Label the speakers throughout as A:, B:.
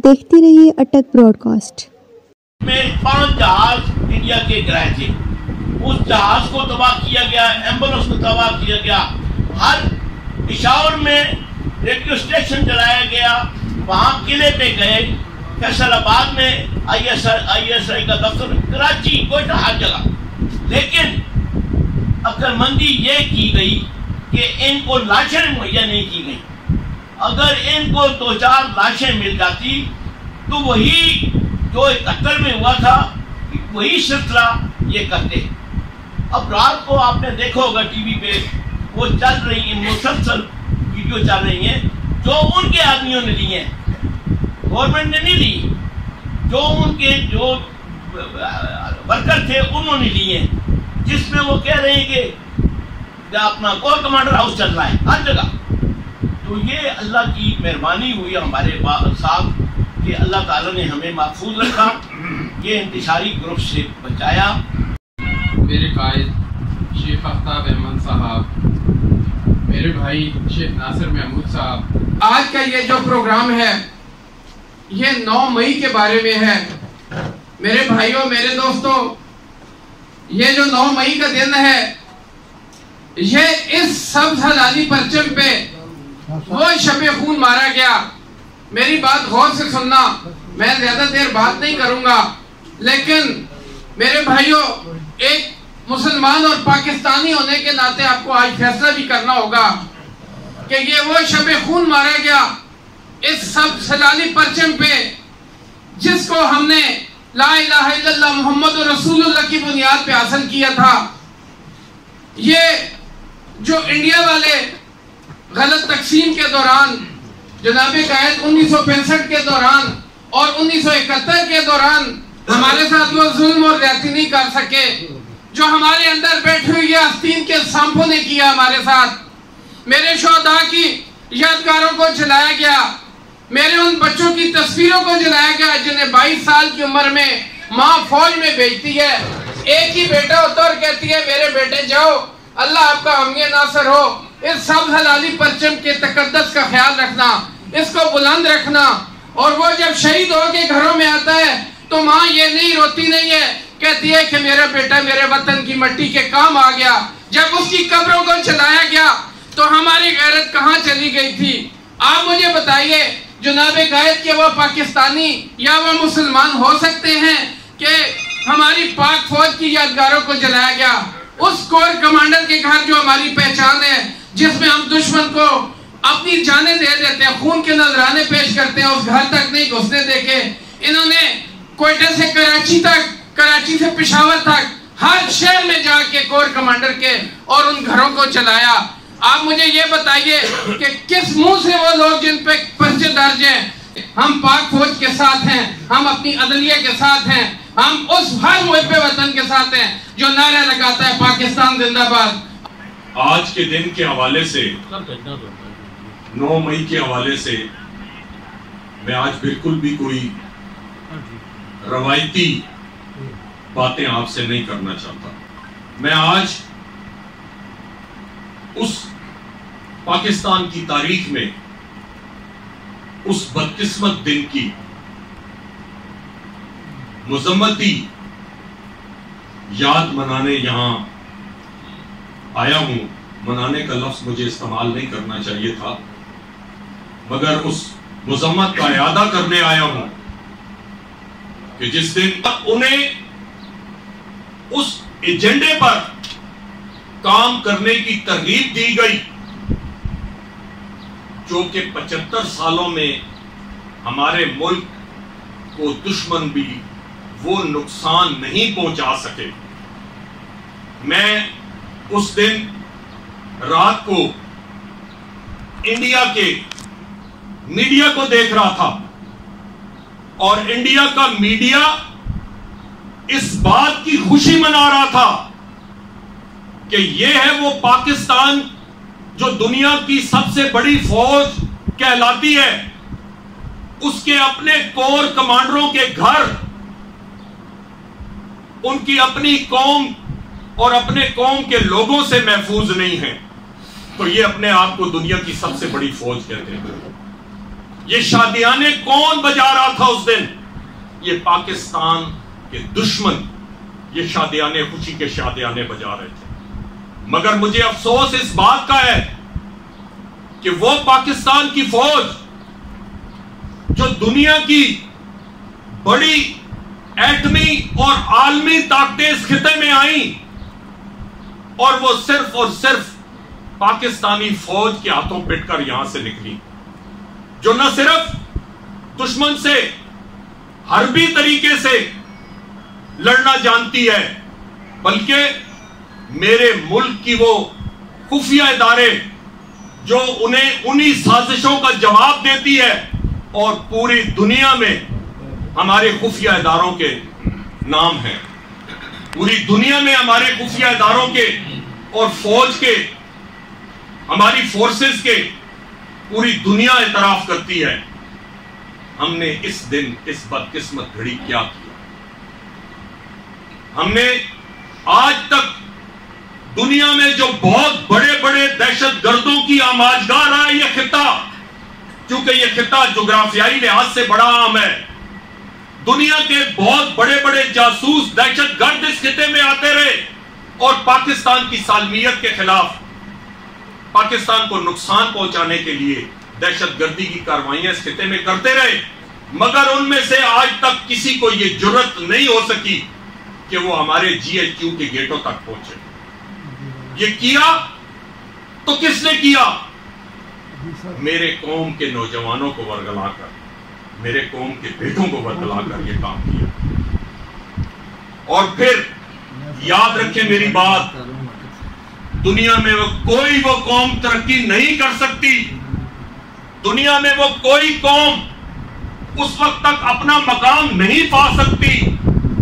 A: دیکھتے رہیے اٹک Broad cost.
B: میں 5 جہاز انڈیا کے گرائے تھے، اس جہاز کو تباہ کیا گیا، ایمبولینس کو تباہ کیا گیا، ہر پشاور میں ریڈیو اسٹیشن جلایا گیا، وہاں قلعے پہ گئے، فیصل آباد میں آئی ایس آئی کا دفتر، کراچی، کوئٹہ، ہر جگہ، لیکن عقل مندی یہ کی گئی کہ ان کو لاشیں مہیا نہیں کی گئی۔ اگر ان کو 2-4 لاشیں مل جاتی تو وہی جو 71 میں ہوا تھا وہی سلسلہ یہ کرتے۔ اب رات کو آپ نے دیکھا ہوگا ٹی وی پہ وہ چل رہی ہیں، مسلسل ویڈیو چل رہی ہیں، جو ان کے آدمیوں نے لی ہیں، گورنمنٹ نے نہیں لی، جو ان کے جو ورکر تھے انہوں نے لی ہیں، جس میں وہ کہہ رہے ہیں کہ اپنا کور کمانڈر ہاؤس چل رہا ہے ہر جگہ۔ تو یہ اللہ کی مہربانی ہوئی ہمارے ساتھ کہ اللہ تعالیٰ نے ہمیں محفوظ رکھا، یہ انتشاری گروپ سے بچایا۔
C: میرے قائد شیخ آفتاب احمد صاحب، میرے بھائی شیخ ناصر محمود صاحب، آج کا یہ جو پروگرام ہے یہ 9 مئی کے بارے میں ہے۔ میرے بھائیوں، میرے دوستوں، یہ جو 9 مئی کا دن ہے، یہ اس سبز ہلالی پرچم پہ وہ شب خون مارا گیا۔ میری بات غور سے سننا، میں زیادہ دیر بات نہیں کروں گا، لیکن میرے بھائیوں، ایک مسلمان اور پاکستانی ہونے کے ناطے آپ کو آج فیصلہ بھی کرنا ہوگا کہ یہ وہ شب خون مارا گیا اس سبز ہلالی پرچم پہ جس کو ہم نے لا الہ الا اللہ محمد رسول اللہ کی بنیاد پہ حاصل کیا تھا۔ یہ جو انڈیا والے غلط تقسیم کے دوران، جناب قائد 1965 کے دوران اور 1971 کے دوران ہمارے ساتھ وہ ظلم اور زیادتی نہیں کر سکے، جو ہمارے اندر بیٹھے ہوئے آستین کے سانپوں نے کیا ہمارے ساتھ۔ میرے شہداء کی یادگاروں کو جلایا گیا، میرے ان بچوں کی تصویروں کو جلایا گیا جنہیں 22 سال کی عمر میں ماں فوج میں بھیجتی ہے، ایک ہی بیٹا ہوتا اور کہتی ہے میرے بیٹے جاؤ، اللہ آپ کا حامی ناصر ہو۔ اس سبز ہلالی پرچم کے تقدس کا خیال رکھنا، اس کو بلند رکھنا، اور وہ جب شہید ہو کے گھروں میں آتا ہے تو ماں یہ نہیں روتی نہیں ہے، کہتی ہے کہ میرا بیٹا میرے وطن کی مٹی کے کام آ گیا۔ جب اس کی قبروں کو جلایا گیا تو ہماری غیرت کہاں چلی گئی تھی؟ آپ مجھے بتائیے جناب قائد کہ وہ پاکستانی یا وہ مسلمان ہو سکتے ہیں کہ ہماری پاک فوج کی یادگاروں کو جلایا گیا؟ اس کور کمانڈر کے گھر جو ہماری پہچان ہے، جس میں ہم دشمن کو اپنی جانیں دے دیتے ہیں، خون کے نذرانے پیش کرتے ہیں، اس گھر تک نہیں گھسنے دے کے انہوں نے کوئٹہ سے کراچی تک، کراچی سے پشاور تک ہر شہر میں جا کے کور کمانڈر کے اور ان گھروں کو چلایا۔ آپ مجھے یہ بتائیے کہ کس منہ سے وہ لوگ جن پہ پرچے درج ہیں؟ ہم پاک فوج کے ساتھ ہیں، ہم اپنی عدلیہ کے ساتھ ہیں، ہم اس ہر محب وطن کے ساتھ ہیں جو نعرہ لگاتا ہے پاکستان زندہ باد۔
D: آج کے دن کے حوالے سے، 9 مئی کے حوالے سے، میں آج بالکل بھی کوئی روایتی باتیں آپ سے نہیں کرنا چاہتا۔ میں آج اس پاکستان کی تاریخ میں اس بدقسمت دن کی مذمتی یاد منانے یہاں آیا ہوں۔ منانے کا لفظ مجھے استعمال نہیں کرنا چاہیے تھا، مگر اس مذمت کا اعادہ کرنے آیا ہوں کہ جس دن انہیں اس ایجنڈے پر کام کرنے کی ترغیب دی گئی جو کہ 75 سالوں میں ہمارے ملک کو دشمن بھی وہ نقصان نہیں پہنچا سکے۔ میں اس دن رات کو انڈیا کے میڈیا کو دیکھ رہا تھا، اور انڈیا کا میڈیا اس بات کی خوشی منا رہا تھا کہ یہ ہے وہ پاکستان جو دنیا کی سب سے بڑی فوج کہلاتی ہے، اس کے اپنے کور کمانڈروں کے گھر ان کی اپنی قوم اور اپنے قوم کے لوگوں سے محفوظ نہیں ہیں، تو یہ اپنے آپ کو دنیا کی سب سے بڑی فوج کہتے ہیں۔ یہ شادیانے کون بجا رہا تھا اس دن؟ یہ پاکستان کے دشمن یہ شادیانے، خوشی کے شادیانے بجا رہے تھے. مگر مجھے افسوس اس بات کا ہے کہ وہ پاکستان کی فوج جو دنیا کی بڑی ایٹمی اور عالمی طاقتیں اس خطے میں آئیں اور وہ صرف اور صرف پاکستانی فوج کے ہاتھوں پٹ کر یہاں سے نکلی، جو نہ صرف دشمن سے حربی طریقے سے لڑنا جانتی ہے بلکہ میرے ملک کی وہ خفیہ ادارے جو انہیں انہی سازشوں کا جواب دیتی ہے، اور پوری دنیا میں ہمارے خفیہ اداروں کے نام ہیں. پوری دنیا میں ہمارے خفیہ اداروں کے اور فوج کے، ہماری فورسز کے پوری دنیا اعتراف کرتی ہے. ہم نے اس دن اس بدقسمت گھڑی کیا کیا؟ ہم نے آج تک دنیا میں جو بہت بڑے بڑے دہشت گردوں کی آماجگاہ رہا ہے یہ خطہ، کیونکہ یہ خطہ جغرافیائی لحاظ سے بڑا عام ہے. دنیا کے بہت بڑے بڑے جاسوس دہشت گرد اس خطے میں آتے رہے اور پاکستان کی سالمیت کے خلاف، پاکستان کو نقصان پہنچانے کے لیے دہشت گردی کی کارروائیاں اس خطے میں کرتے رہے. مگر ان میں سے آج تک کسی کو یہ جرت نہیں ہو سکی کہ وہ ہمارے جی ایچ کیو کے گیٹوں تک پہنچے. یہ کیا تو کس نے کیا؟ میرے قوم کے نوجوانوں کو ورگلا کر، میرے قوم کے بیٹوں کو ورگلا کر یہ کام کیا. اور پھر یاد رکھیں میری بات، دنیا میں کوئی وہ قوم ترقی نہیں کر سکتی، دنیا میں وہ کوئی قوم اس وقت تک اپنا مقام نہیں پا سکتی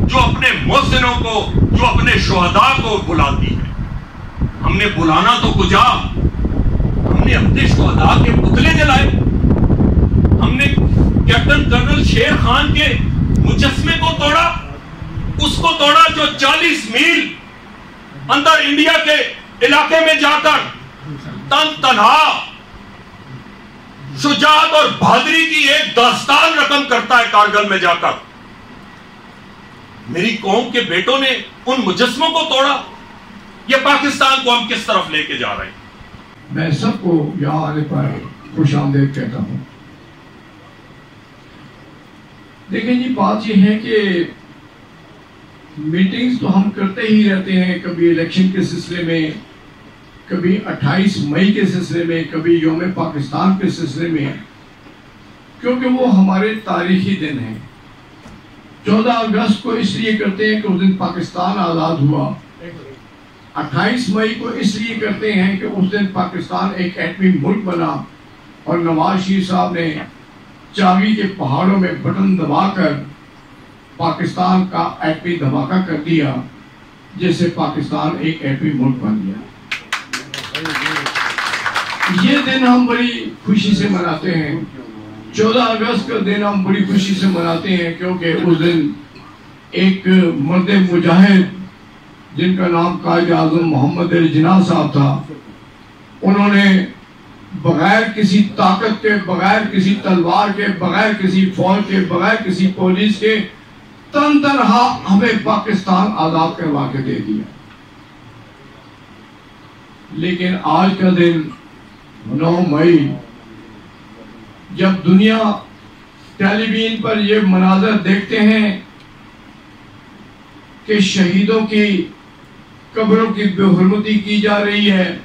D: جو اپنے محسنوں کو، جو اپنے شہداء کو بلاتی ہے. ہم نے بلانا تو کجا، ہم نے اپنے شہداء کے پتلے جلائے، ہم نے کیپٹن کرنل شیر خان کے مجسمے کو توڑا، اس کو توڑا جو 40 میل اندر انڈیا کے علاقے میں جا کر تنہا شجاعت اور بہادری کی ایک داستان رقم کرتا ہے کارگل میں جا کر. میری قوم کے بیٹوں نے ان مجسموں کو توڑا. یہ پاکستان کو ہم کس طرف لے کے جا رہے ہیں؟
E: میں سب کو یہاں آنے پر خوش آمدید کہتا ہوں. دیکھیں جی، بات یہ ہے کہ میٹنگز تو ہم کرتے ہی رہتے ہیں، کبھی الیکشن کے سلسلے میں، کبھی 28 مئی کے سلسلے میں، کبھی یوم پاکستان کے سلسلے میں، کیونکہ وہ ہمارے تاریخی دن ہیں. 14 اگست کو اس لیے کرتے ہیں کہ اس دن پاکستان آزاد ہوا. 28 مئی کو اس لیے کرتے ہیں کہ اس دن پاکستان ایک ایٹمی ملک بنا اور نواز شریف صاحب نے چاوی کے پہاڑوں میں بٹن دبا کر پاکستان کا ایٹمی دھماکہ کر دیا، جس سے پاکستان ایک ایٹمی ملک بن گیا. یہ دن ہم بڑی خوشی سے مناتے ہیں. 14 اگست کا دن ہم بڑی خوشی سے مناتے ہیں کیونکہ اس دن ایک مرد مجاہد جن کا نام قائد اعظم محمد علی جناح صاحب تھا، انہوں نے بغیر کسی طاقت کے، بغیر کسی تلوار کے، بغیر کسی فوج کے، بغیر کسی پولیس کے تنہا ہمیں پاکستان آزاد کروا کے دے دیا. لیکن آج کا دن 9 مئی جب دنیا ٹیلی ویژن پر یہ مناظر دیکھتے ہیں کہ شہیدوں کی قبروں کی بے حرمتی کی جا رہی ہے،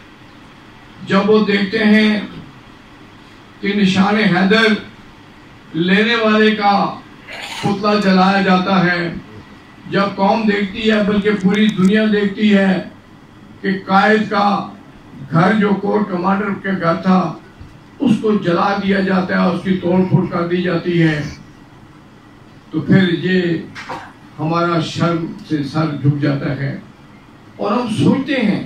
E: جب وہ دیکھتے ہیں کہ نشان حیدر لینے والے کا پتلا جلایا جاتا ہے، جب قوم دیکھتی ہے بلکہ پوری دنیا دیکھتی ہے کہ قائد کا گھر جو کور کمانڈر کے گھر تھا اس کو جلا دیا جاتا ہے، اس کی توڑ پھوڑ کر دی جاتی ہے، تو پھر یہ ہمارا شرم سے سر جھک جاتا ہے اور ہم سوچتے ہیں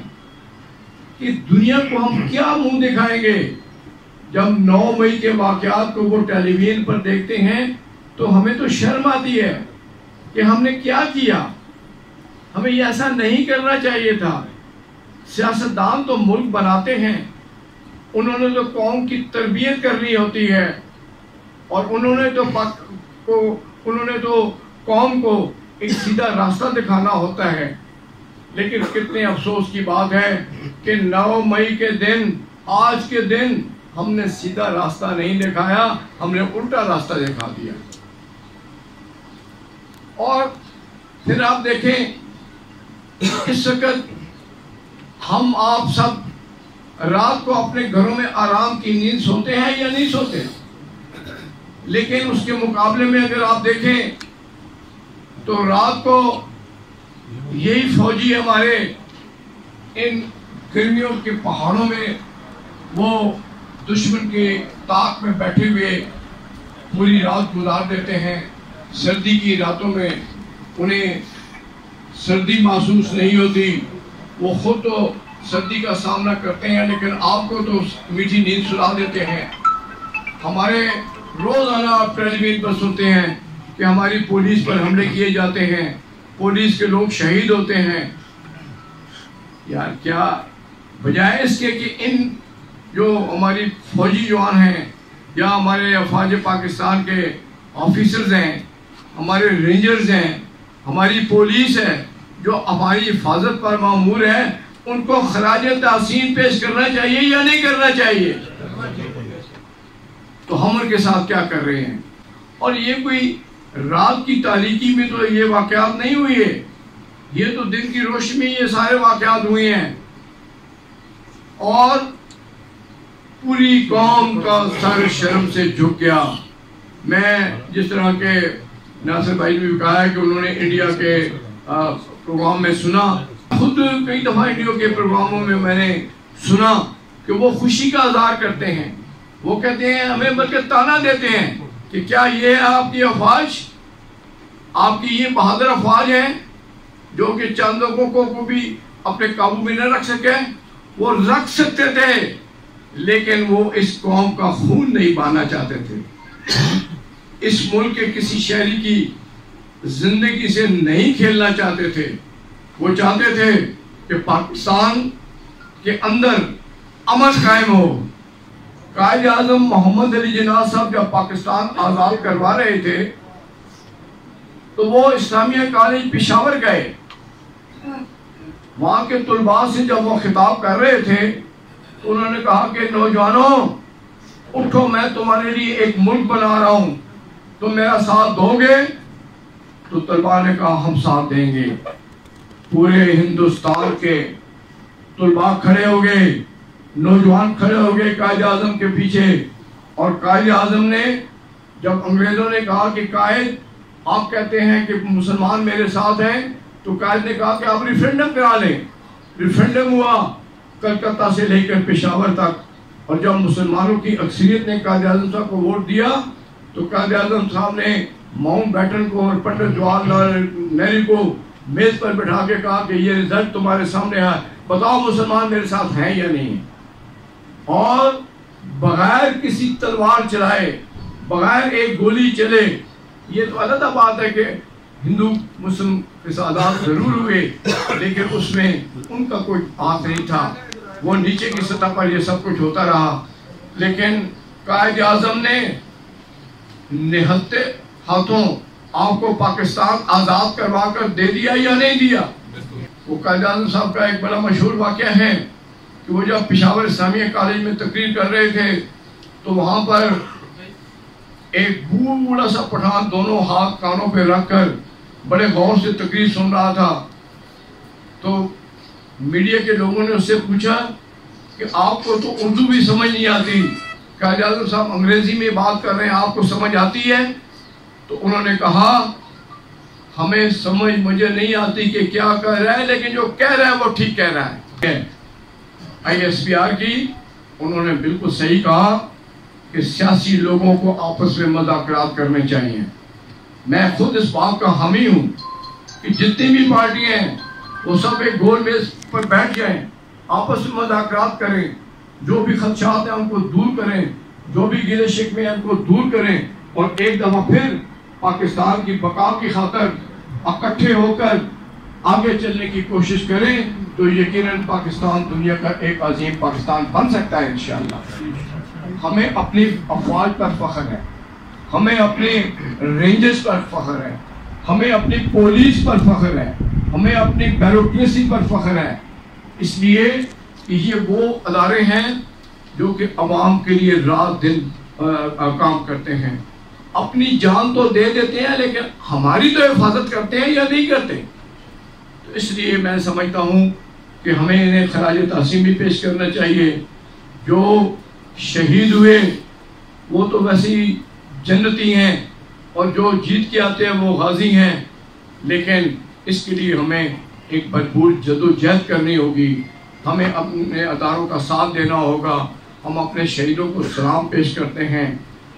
E: کہ دنیا کو ہم کیا منہ دکھائیں گے. جب 9 مئی کے واقعات کو وہ ٹیلی ویژن پر دیکھتے ہیں تو ہمیں تو شرم آتی ہے کہ ہم نے کیا کیا. ہمیں یہ ایسا نہیں کرنا چاہیے تھا. سیاستدان تو ملک بناتے ہیں، انہوں نے تو قوم کی تربیت کرنی ہوتی ہے، اور انہوں نے تو قوم کو ایک سیدھا راستہ دکھانا ہوتا ہے. لیکن کتنے افسوس کی بات ہے کہ 9 مئی کے دن، آج کے دن ہم نے سیدھا راستہ نہیں دکھایا، ہم نے الٹا راستہ دکھا دیا. اور پھر آپ دیکھیں اس وقت ہم آپ سب رات کو اپنے گھروں میں آرام کی نیند سوتے ہیں یا نہیں سوتے؟ لیکن اس کے مقابلے میں اگر آپ دیکھیں تو رات کو یہی فوجی ہمارے ان گرمیوں کے پہاڑوں میں وہ دشمن کے طاق میں بیٹھے ہوئے پوری رات گزار دیتے ہیں. سردی کی راتوں میں انہیں سردی محسوس نہیں ہوتی، وہ خود تو سردی کا سامنا کرتے ہیں لیکن آپ کو تو میٹھی نیند سلا دیتے ہیں. ہمارے روزانہ آپ ٹیلی ویژن پر سنتے ہیں کہ ہماری پولیس پر حملے کیے جاتے ہیں، پولیس کے لوگ شہید ہوتے ہیں. یار کیا بجائے اس کے کہ ان جو ہماری فوجی جوان ہیں یا ہمارے افواج پاکستان کے آفیسرز ہیں، ہمارے رینجرز ہیں، ہماری پولیس ہے جو ہماری حفاظت پر مامور ہے، ان کو خراج تحسین پیش کرنا چاہیے یا نہیں کرنا چاہیے؟ تو ہم ان کے ساتھ کیا کر رہے ہیں؟ اور یہ کوئی رات کی تاریکی میں تو یہ واقعات نہیں ہوئی ہے، یہ تو دن کی روشنی میں یہ سارے واقعات ہوئے ہیں. اور پوری قوم کا سر شرم سے جھک گیا. میں جس طرح کے ناصر بھائی نے بھی کہا ہے کہ انہوں نے انڈیا کے پروگرام میں سنا، خود کئی دفعہ انڈیا کے پروگراموں میں میں نے سنا کہ وہ خوشی کا اظہار کرتے ہیں. وہ کہتے ہیں، ہمیں بلکہ تانا دیتے ہیں کہ کیا یہ آپ کی افواج، آپ کی یہ بہادر افواج ہے جو کہ چند لوگوں کو بھی اپنے قابو میں نہ رکھ سکے. وہ رکھ سکتے تھے لیکن وہ اس قوم کا خون نہیں بہانا چاہتے تھے، اس ملک کے کسی شہری کی زندگی سے نہیں کھیلنا چاہتے تھے. وہ چاہتے تھے کہ پاکستان کے اندر امن قائم ہو. قائد اعظم محمد علی جناح صاحب جب پاکستان آزاد کروا رہے تھے تو وہ اسلامیہ کالج پشاور گئے. وہاں کے طلباء سے جب وہ خطاب کر رہے تھے تو انہوں نے کہا کہ نوجوانوں اٹھو، میں تمہارے لیے ایک ملک بنا رہا ہوں، تم میرا ساتھ دو گے؟ تو طلباء نے کہا ہم ساتھ دیں گے. پورے ہندوستان کے طلباء کھڑے ہو گئے، نوجوان کھڑے ہو گئے قائد اعظم کے پیچھے. اور قائد اعظم نے جب انگریزوں نے کہا کہ قائد آپ کہتے ہیں کہ مسلمان میرے ساتھ ہیں، تو قائد نے کہا کہ آپ ریفرینڈم کرا لیں. ریفرینڈم ہوا کلکتہ سے لے کر پشاور تک، اور جب مسلمانوں کی اکثریت نے قائد اعظم صاحب کو ووٹ دیا تو قائد اعظم صاحب نے ماؤنٹ بیٹن کو اور پنڈت جواہر لال نہرو کو میز پر بٹھا کے کہا کہ یہ رزلٹ تمہارے سامنے ہے، بتاؤ مسلمان میرے ساتھ ہیں یا نہیں. اور بغیر کسی تلوار چلائے، بغیر ایک گولی چلے، یہ تو علیحدہ بات ہے کہ ہندو مسلم فسادات ضرور ہوئے لیکن اس میں ان کا کوئی ہاتھ نہیں تھا، وہ نیچے کی سطح پر یہ سب کچھ ہوتا رہا. لیکن قائد اعظم نے نہتے ہاتھوں آپ کو پاکستان آزاد کروا کر دے دیا یا نہیں دیا؟ وہ قائد اعظم صاحب کا ایک بڑا مشہور واقعہ ہے کہ وہ جب پشاور اسلامیہ کالج میں تقریر کر رہے تھے تو وہاں پر ایک بوڑھا سا پٹھان دونوں ہاتھ کانوں پہ رکھ کر بڑے غور سے تقریر سن رہا تھا. تو میڈیا کے لوگوں نے اس سے پوچھا کہ آپ کو تو اردو بھی سمجھ نہیں آتی، قائد اعظم صاحب انگریزی میں بات کر رہے ہیں، آپ کو سمجھ آتی ہے؟ تو انہوں نے کہا ہمیں سمجھ مجھے نہیں آتی کہ کیا کہہ رہا ہے، لیکن جو کہہ رہا ہے وہ ٹھیک کہہ رہا ہے. ISPR کی انہوں نے بالکل صحیح کہا کہ سیاسی لوگوں کو آپس میں مذاکرات کرنے چاہیے. میں خود اس بات کا حامی ہوں کہ جتنی بھی پارٹیاں ہیں وہ سب ایک گول میز پر بیٹھ جائیں، آپس میں مذاکرات کریں، جو بھی خدشات ہیں ان کو دور کریں، جو بھی گلے شکوے ہیں ان کو دور کریں، اور ایک دفعہ پھر پاکستان کی بقا کی خاطر اکٹھے ہو کر آگے چلنے کی کوشش کریں تو یقیناً پاکستان دنیا کا ایک عظیم پاکستان بن سکتا ہے انشاءاللہ. ہمیں اپنی افواج پر فخر ہے، ہمیں اپنے رینجز پر فخر ہے، ہمیں اپنی پولیس پر فخر ہے، ہمیں اپنی بیوروکریسی پر فخر ہے، اس لیے کہ یہ وہ ادارے ہیں جو کہ عوام کے لیے رات دن کام کرتے ہیں، اپنی جان تو دے دیتے ہیں لیکن ہماری تو حفاظت کرتے ہیں یا نہیں کرتے. تو اس لیے میں سمجھتا ہوں کہ ہمیں انہیں خراج تحسین بھی پیش کرنا چاہیے. جو شہید ہوئے وہ تو ویسے ہی جنتی ہیں اور جو جیت کے آتے ہیں وہ غازی ہیں، لیکن اس کے لیے ہمیں ایک بھرپور جدوجہد کرنی ہوگی، ہمیں اپنے اداروں کا ساتھ دینا ہوگا. ہم اپنے شہیدوں کو سلام پیش کرتے ہیں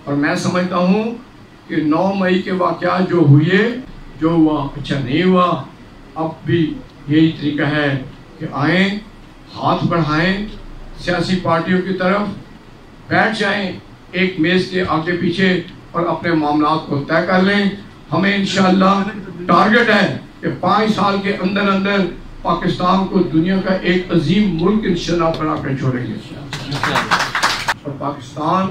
E: اور میں سمجھتا ہوں کہ 9 مئی کے واقعات جو ہوئے، جو ہوا اچھا نہیں ہوا. اب بھی یہی طریقہ ہے کہ آئیں، ہاتھ بڑھائیں، سیاسی پارٹیوں کی طرف بیٹھ جائیں ایک میز کے آگے پیچھے اور اپنے معاملات کو طے کر لیں. ہمیں انشاءاللہ ٹارگٹ ہے کہ 5 سال کے اندر اندر پاکستان کو دنیا کا ایک عظیم ملک انشاءاللہ بنا کر چھوڑیں گے اور پاکستان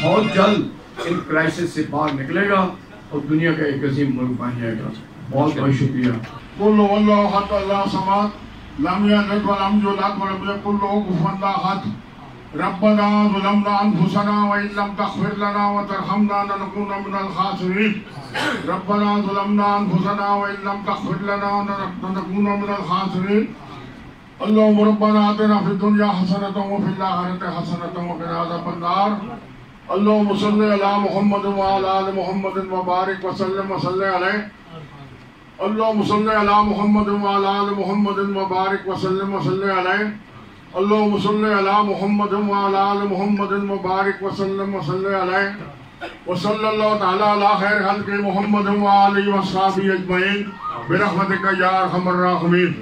E: بہت جلد ان کرائسس سے باہر نکلے گا اور دنیا کا ایک عظیم ملک بن جائے گا. بہت بہت شکریہ.
F: قل هو الله احد الله الصمد لم يلد ولم يولد ولم يكن له كفوا احد. ربنا ظلمنا انفسنا وان لم تغفر لنا وترحمنا لنكون من الخاسرين. ربنا ظلمنا انفسنا وان لم تغفر لنا لنكون من الخاسرين. اللهم ربنا آتنا في الدنيا حسنة وفي الآخرة حسنة وقنا عذاب النار. اللهم صل على محمد وعلى آل محمد وبارك وسلم وصل عليه. اللهم صل على محمد وعلى آل محمد وبارك وسلم وصل عليه. اللهم صل على محمد وعلى آل محمد وبارك وسلم وصل عليه. وصلى الله تعالى على خير خلق محمد وآله وصحبه أجمعين برحمتك يا أرحم الراحمين.